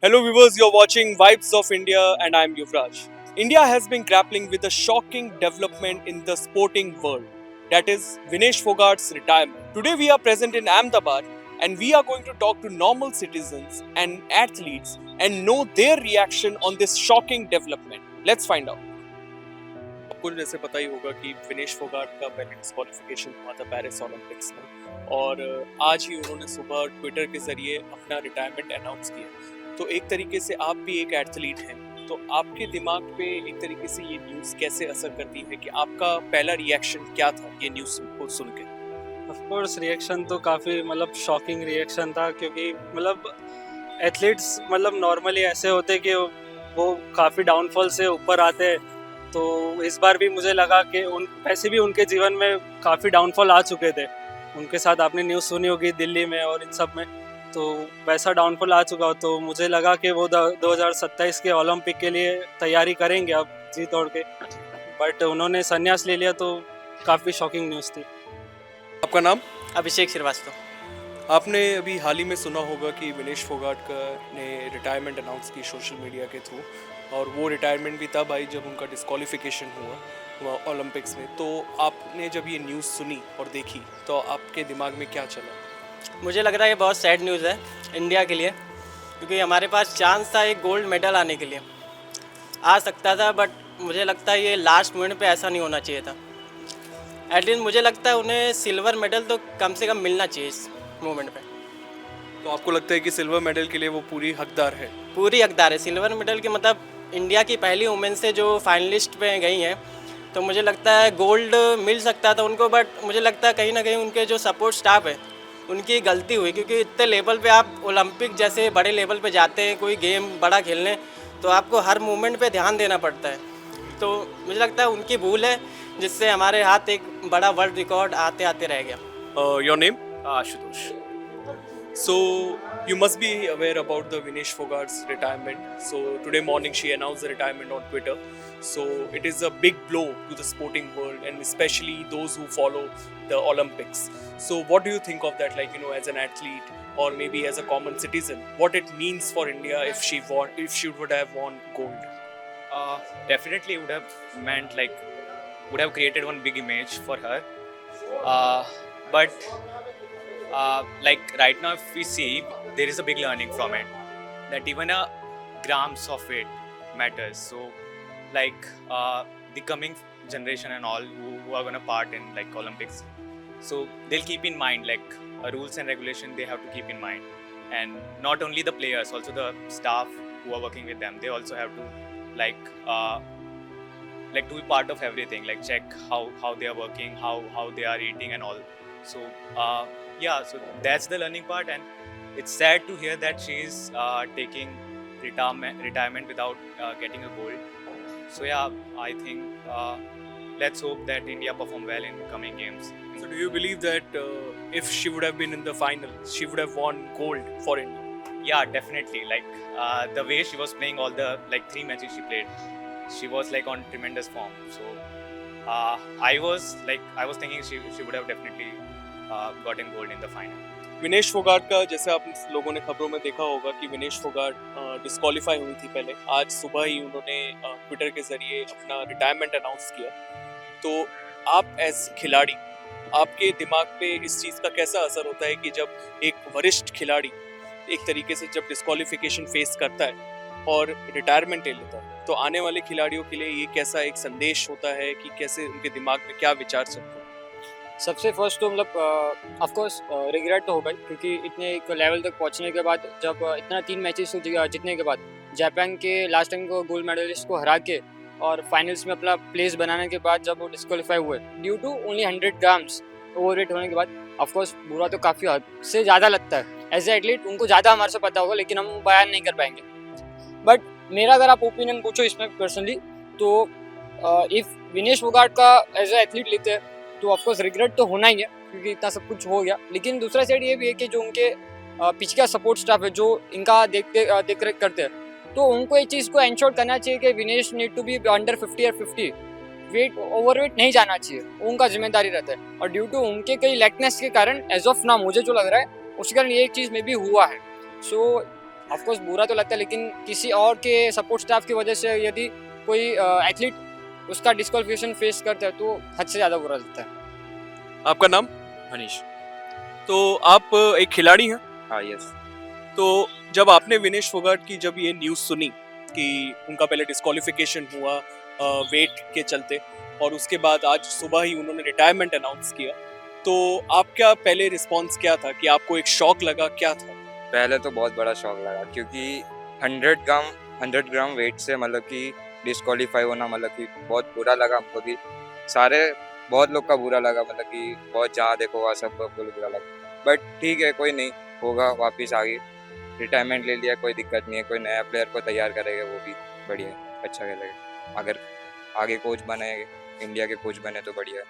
Hello viewers, you're watching Vibes of India and I'm Yuvraj. India has been grappling with a shocking development in the sporting world, that is Vinesh Fogart's retirement. Today we are present in Ahmedabad and we are going to talk to normal citizens and athletes and know their reaction on this shocking development. Let's find out. आपको जैसे पता ही होगा कि विनेश फोगाट का पहले disqualification हुआ था Paris Olympics में और आज ही उन्होंने सुबह ट्विटर के जरिए अपना रिटायरमेंट अनाउंस किया। तो एक तरीके से आप भी एक एथलीट हैं, तो आपके दिमाग पे एक तरीके से ये न्यूज़ कैसे असर करती है कि आपका पहला रिएक्शन क्या था ये न्यूज़ को सुन के? ऑफ कोर्स रिएक्शन तो काफ़ी शॉकिंग रिएक्शन था, क्योंकि एथलीट्स नॉर्मली ऐसे होते कि वो काफ़ी डाउनफॉल से ऊपर आते। तो इस बार भी मुझे लगा कि वैसे भी उनके जीवन में काफ़ी डाउनफॉल आ चुके थे। उनके साथ आपने न्यूज़ सुनी होगी दिल्ली में और इन सब में, तो वैसा डाउनफॉल आ चुका। तो मुझे लगा कि वो 2027 के ओलंपिक के लिए तैयारी करेंगे अब जी तोड़ के, बट उन्होंने संन्यास ले लिया, तो काफ़ी शॉकिंग न्यूज़ थी। आपका नाम? अभिषेक श्रीवास्तव। आपने अभी हाल ही में सुना होगा कि विनेश फोगाट का ने रिटायरमेंट अनाउंस की सोशल मीडिया के थ्रू, और वो रिटायरमेंट भी तब आई जब उनका डिस्क्वालिफिकेशन हुआ ओलंपिक्स में। तो आपने जब ये न्यूज़ सुनी और देखी तो आपके दिमाग में क्या चला? मुझे लग रहा है ये बहुत सैड न्यूज़ है इंडिया के लिए, क्योंकि हमारे पास चांस था एक गोल्ड मेडल आने के लिए, आ सकता था, बट मुझे लगता है ये लास्ट मोमेंट पे ऐसा नहीं होना चाहिए था। एटलीस्ट मुझे लगता है उन्हें सिल्वर मेडल तो कम से कम मिलना चाहिए इस मोमेंट पे। तो आपको लगता है कि सिल्वर मेडल के लिए वो पूरी हकदार है? पूरी हकदार है सिल्वर मेडल की। इंडिया की पहली वुमेन से जो फाइनलिस्ट पे गई हैं, तो मुझे लगता है गोल्ड मिल सकता था उनको, बट मुझे लगता है कहीं ना कहीं उनके जो सपोर्ट स्टाफ है उनकी गलती हुई, क्योंकि इतने लेवल पे आप ओलंपिक जैसे बड़े लेवल पे जाते हैं कोई गेम बड़ा खेलने, तो आपको हर मूवमेंट पे ध्यान देना पड़ता है। तो मुझे लगता है उनकी भूल है, जिससे हमारे हाथ एक बड़ा वर्ल्ड रिकॉर्ड आते आते रह गया। Your name? Ashutosh. So you must be aware about the Vinesh Fogart's retirement. So today morning she announced the retirement on Twitter. So it is a big blow to the sporting world and especially those who follow the Olympics. So what do you think of that? Like, as an athlete or maybe as a common citizen, what it means for India if she would have won gold? Definitely would have meant would have created one big image for her. But right now, if we see, there is a big learning from it, that even a grams of it matters. So the coming generation and all who are going to part in Olympics, so they'll keep in mind rules and regulation they have to keep in mind. And not only the players, also the staff who are working with them, they also have to to be part of everything, check how they are working, how they are eating and all. So so that's the learning part, and it's sad to hear that she's taking retirement without getting a gold. So I think let's hope that India perform well in coming games. So do you believe that if she would have been in the final, she would have won gold for India? Yeah, definitely. The way she was playing all the 3 matches she played, she was on tremendous form. So I was thinking she would have definitely gotten gold in the final. Vinesh Phogat का जैसे आप लोगों ने खबरों में देखा होगा कि विनेश फोगाट डिस्क्वालीफाई हुई थी पहले, आज सुबह ही उन्होंने ट्विटर के जरिए अपना रिटायरमेंट अनाउंस किया। तो आप एज खिलाड़ी, आपके दिमाग पे इस चीज़ का कैसा असर होता है कि जब एक वरिष्ठ खिलाड़ी एक तरीके से जब डिस्क्वालिफिकेशन फेस करता है और रिटायरमेंट ले लेता है, तो आने वाले खिलाड़ियों के लिए ये कैसा एक संदेश होता है कि कैसे उनके दिमाग में क्या विचार चलते हैं? सबसे फर्स्ट तो ऑफ कोर्स रिग्रेट तो होगा, क्योंकि इतने एक लेवल तक पहुंचने के बाद, जब इतना 3 मैचेस जीतने के बाद, जापान के लास्ट टाइम को गोल्ड मेडलिस्ट को हरा के और फाइनल्स में अपना प्लेस बनाने के बाद जब वो डिस्क्वालीफाई हुए due to only 100 grams overweight होने के बाद, ऑफ कोर्स बुरा तो काफ़ी हद से ज़्यादा लगता है। एज ए एथलीट उनको ज़्यादा हमारे से पता होगा, लेकिन हम बयान नहीं कर पाएंगे। बट मेरा अगर आप ओपिनियन पूछो इसमें पर्सनली, तो इफ़ विनेश फोगाट का एज ए एथलीट लेते हैं तो ऑफकोर्स रिग्रेट तो होना ही है, क्योंकि इतना सब कुछ हो गया। लेकिन दूसरा साइड ये भी है कि जो उनके पीछे का सपोर्ट स्टाफ है, जो इनका देख रेख करते हैं, तो उनको इस चीज़ को एंश्योर करना चाहिए कि Vinesh need to be under 50 या 50, वेट ओवरवेट नहीं जाना चाहिए, उनका जिम्मेदारी रहता है। और ड्यू टू उनके कई लैकनेस के कारण एज ऑफ ना मुझे जो लग रहा है उसके कारण ये एक चीज़ में भी हुआ है। सो ऑफ कोर्स बुरा तो लगता है, लेकिन किसी और के सपोर्ट स्टाफ की वजह से यदि कोई एथलीट उसका डिस्क्वालिफिकेशन फेस करता है तो हद से ज़्यादा बुरा लगता है। आपका नाम? मनीष। तो आप एक खिलाड़ी हैं। हाँ यस। तो जब आपने विनेश फोगाट की जब ये न्यूज़ सुनी कि उनका पहले डिस्क्वालिफिकेशन हुआ वेट के चलते और उसके बाद आज सुबह ही उन्होंने रिटायरमेंट अनाउंस किया, तो आपका पहले रिस्पॉन्स क्या था? कि आपको एक शॉक लगा, क्या था? पहले तो बहुत बड़ा शौक लगा क्योंकि 100 ग्राम वेट से मतलब कि डिस्क्वालीफाई होना मतलब कि बहुत बुरा लगा हमको भी। बहुत लोग का बुरा लगा, मतलब कि बहुत जहाँ देखो वहाँ सब बुरा लगा। बट ठीक है, कोई नहीं, होगा वापस आगे। रिटायरमेंट ले लिया, कोई दिक्कत नहीं है। कोई नया प्लेयर को तैयार करेगा, वो भी बढ़िया है, अच्छा खेलेगा। अगर आगे कोच बने, इंडिया के कोच बने तो बढ़िया है।